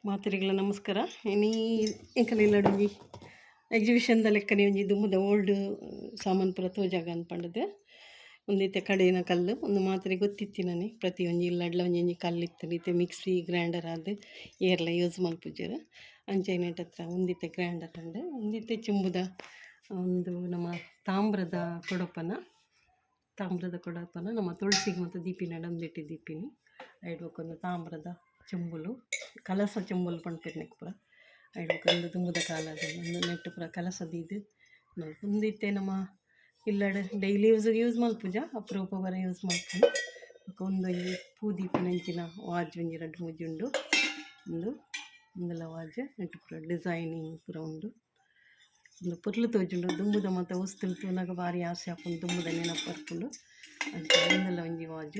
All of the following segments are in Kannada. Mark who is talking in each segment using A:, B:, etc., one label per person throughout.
A: ಮಾತೆರೆಗ್ಲ ನಮಸ್ಕಾರ. ಇನಿ ಎಂಕಲೆಲ್ಲಡೊಂಜಿ ಎಕ್ಸಿಬಿಷನ್ದ ಲೆಕ್ಕನೆ ಒಂಜಿ ದುಂಬುದ ಓಲ್ಡ್ ಸಾಮಾನು ಪೂರ ತೋಜಾಗ ಅನ್ಪಂಡದು. ಒಂದೈತೆ ಕಡೆನ ಕಲ್ಲು ಒಂದು ಮಾತ್ರೆ ಗೊತ್ತಿತ್ತಿನನೆ ಪ್ರತಿ ಒಂಜಿ ಇಲ್ಲಡ್ಲ ಒಂಜಿ ಕಲ್ಲು ಇತ್ತು ಇತ್ತೆ ಮಿಕ್ಸಿ ಗ್ರೈಂಡರ್ ಆದ್ ಏರ್ಲ ಯೂಸ್ ಮಲ್ಪುಜೆರ್. ಅಂಚೈನೆಟ್ ಹತ್ರ ಒಂದಿತ್ತೆ ಗ್ರೈಂಡರ್ ಉಂಡು, ಒಂದಿತ್ತೆ ಚೆಂಬುದ ಒಂದು ನಮ್ಮ ತಾಮ್ರದ ಕೊಡಪನ ನಮ್ಮ ತುಳಸಿಗೆ ಮತ್ತು ದೀಪಿನ ಒಂದಿಟ್ಟು ದೀಪಿನಿ ಐಡ್ಬೇಕೊಂದು ತಾಮ್ರದ ಚೆಂಬುಲು ಕಲಸ ಚೆಂಬುಲು ಪಂಡ್ಪೆರ್ನೆಕ್ ಪೂರ ಐಡ್ಬೇಕೊಂದು ದುಂಬುದ ಕಾಲದ ಒಂದು ನೆಟ್ಟು ಪೂರ ಕಲಸದಿದ್ದು ಒಂದಿತ್ತೆ ನಮ್ಮ ಇಲ್ಲಡೆ ಡೈಲಿ ಯೂಸ್ ಮಲ್ಪುಜ ಅಪರೂಪ ಬರ ಯೂಸ್ ಮಲ್ಪುಜಿ. ಒಂದೊಂಜಿ ಪೂದೀಪಿನಂಚಿನ ವಾಜ್ ಒಂಜಿ ರಡ್ಡು ಮೂಜಿ ಉಂಡು. ಒಂದೆಲ್ಲ ವಾಜ್ ನೆಟ್ಟು ಪೂರ ಡಿಸೈನಿಂಗ್ ಪೂರ ಉಂಡು. ಒಂದು ಪೊರ್ಲು ತೋಜುಂಡು ದುಂಬುದ ಮತ್ತು ವಸ್ತುಲು ತೂನಗ ಭಾರಿ ಆಸೆ ಹಾಕೊಂಡು ದುಂಬುದ ನೆನಪು ಬರ್ಪುಂಡು. ಅಂತ ಒಂದೆಲ್ಲ ಒಂಜಿ ವಾಜ್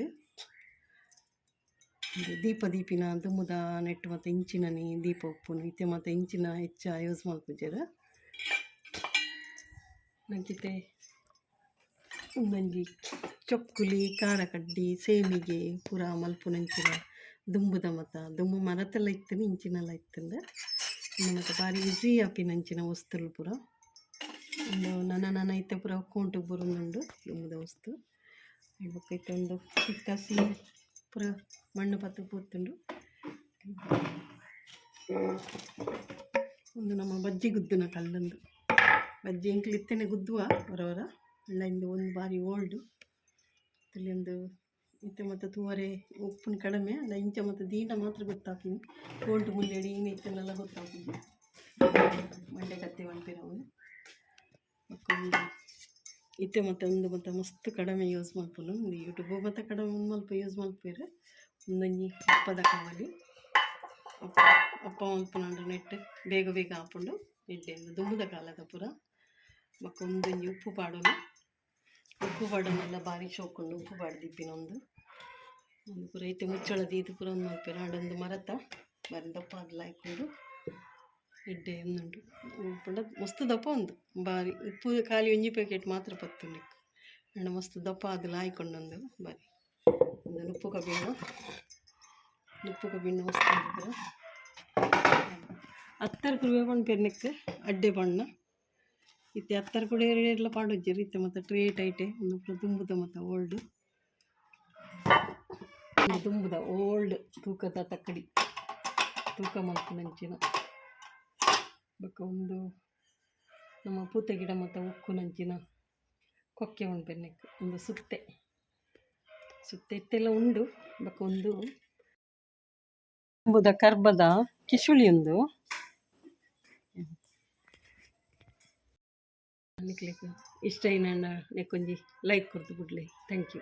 A: ದೀಪಿನ ದುಂಬುದ ನೆಟ್ಟು ಮತ್ತು ಇಂಚಿನನಿ ದೀಪ ಉಪ್ಪುನು ಇತ್ತೆ ಮತ್ತು ಇಂಚಿನ ಹೆಚ್ಚ ಯೂಸ್ ಮಲ್ಪುಜೆರ್. ನಂಚಿತೆ ಒಂದೊಂಜಿ ಚೊಕ್ಕುಲಿ ಖಾರ ಕಡ್ಡಿ ಸೇಮಿಗೆ ಪೂರ ಮಲ್ಪುನಂಚಿನ ದುಂಬುದ ಮತ್ತು ದುಂಬು ಮರತೆಲ್ಲ ಇತ್ತುಂಡು ಇಂಚಿನೆಲ್ಲ ಇತ್ತುಂಡು. ಮತ್ತು ಭಾರಿ ಈಸಿ ಆಪಿನಂಚಿನ ವಸ್ತುಲು ಪೂರ ಒಂದು ನನ್ನ ಇತ್ತೆ ಪೂರ ಕೌಂಟು ಬರೋದುಂಡು ದುಂಬುದ ವಸ್ತು. ಇತ್ತೆ ಒಂದು ಪಿಕ್ಕಸಿ ಪೂರ ಮಣ್ಣು ಪತ್ತು ಪೂತುಂಡು. ಒಂದು ನಮ್ಮ ಬಜ್ಜಿ ಗುದ್ದಿನ ಕಲ್ಲೊಂದು ಬಜ್ಜಿ ಎಂಕ್ಲು ಇತ್ತೇನೆ ಗುದ್ದುವ ಹೊರವರ ಅಲ್ಲ ಇಂದು ಒಂದು ಬಾರಿ ಓಲ್ಡು ಇಲ್ಲಿ ಒಂದು ಇತ್ತೆ ಮತ್ತು ತೂವರೆ ಉಪ್ಪುನ ಕಡಿಮೆ ಅಲ್ಲ ಇಂಚ ಮತ್ತು ದೀಂಡ ಮಾತ್ರ ಗೊತ್ತಾಗ್ತೀನಿ. ಓಲ್ಡು ಮುಲ್ಲೆಡಿ ಏನು ಇತ್ತನ್ನೆಲ್ಲ ಗೊತ್ತಾಗ್ತೀನಿ. ಮಂಡೆ ಕತ್ತಿ ಒಂಟಿರವು ಮಕ್ಕೊಂದು ಇತ್ತೆ ಮತ್ತು ಒಂದು ಮತ್ತು ಮಸ್ತ್ ಕಡಿಮೆ ಯೂಸ್ ಮಲ್ಪುನು ಒಂದು ಯೂಟ್ಯೂಬ್ ಮತ್ತು ಕಡಿಮೆ ಮಲ್ಪ ಯೂಸ್ ಮಲ್ಪೇರು. ಒಂದೊಂಜಿ ಅಪ್ಪದ ಕಾವಲಿ ಅಪ್ಪ ಮಲ್ಪುನಂಡು ನೆಟ್ಟು ಬೇಗ ಹಾಪುಂಡು ಎಡ್ಡೆ ದುಂಬುದ ಕಾಲದ ಪೂರ. ಒಂದೊಂಜಿ ಉಪ್ಪು ಪಾಡೋನೆಲ್ಲ ಭಾರಿ ಶೋಕುಂಡು ಉಪ್ಪು ಪಾಡು ದಿಪ್ಪಿನ ಒಂದು ಪೂರ ಐತೆ ಮುಚ್ಚಳದ ಇದು ಪೂರ ಒಂದು ಮಲ್ಪೇರು. ಆಡೊಂದು ಮರತ ಬಾರಿ ದಪ್ಪ ಅದಲ್ಲ ಹಾಕೊಂಡು ಎಡ್ಡೆ ಒಂದುಂಟು ಪಂಡ ಮಸ್ತ್ ದಪ್ಪ ಒಂದು ಭಾರಿ ಉಪ್ಪು ಖಾಲಿ ಒಂಜಿ ಪ್ಯಾಕೆಟ್ ಮಾತ್ರ ಪತ್ತುಂಡು ಅಂಡ ಮಸ್ತ್ ದಪ್ಪ ಅದಲ್ಲ ಹಾಕೊಂಡೊಂದು ಬಾರಿ ಒಂದು ಉಪ್ಪು ಕಬ್ಬಿಣ ವಸ್ತು ಪೂರ 10 ರೂಪಾಯಿ ಪಂಡ್ಪೆರ್ನೆಕ್ ಅಡ್ಡೆ ಬಣ್ಣ ಇತ್ತೆ 10 ಕೂಡ ಎಲ್ಲ ಪಾಡೊಜ್ಜೆರ್ ಇತ್ತೆ ಮತ್ತು ಟ್ರೇ ಟೈಟೆ ಒಂದು ದುಂಬುದ ಮತ್ತು ಓಲ್ಡ್ ತೂಕದ ತಕ್ಕಡಿ ತೂಕ ಮಲ್ಪುನಂಚಿನ ಒಂದು ನಮ್ಮ ಪೂತ ಗಿಡ ಮತ್ತು ಉಕ್ಕುನಂಚಿನ ಕೊಕ್ಕೆ ಪಂಡ್ಪೆರ್ನೆಕ್ ಒಂದು ಸುತ್ತೆ ಇತ್ತೆಲ್ಲ ಉಂಡು. ಒಂದು ದುಂಬುದ ಕರ್ಬದ ಕಿಶುಳಿ ಒಂದು ಇಷ್ಟ ಏನಂಡ ನೆಕ್ಕೊಂಜಿ ಲೈಕ್ ಕೊಡ್ತು ಬಿಡ್ಲಿ. Thank you.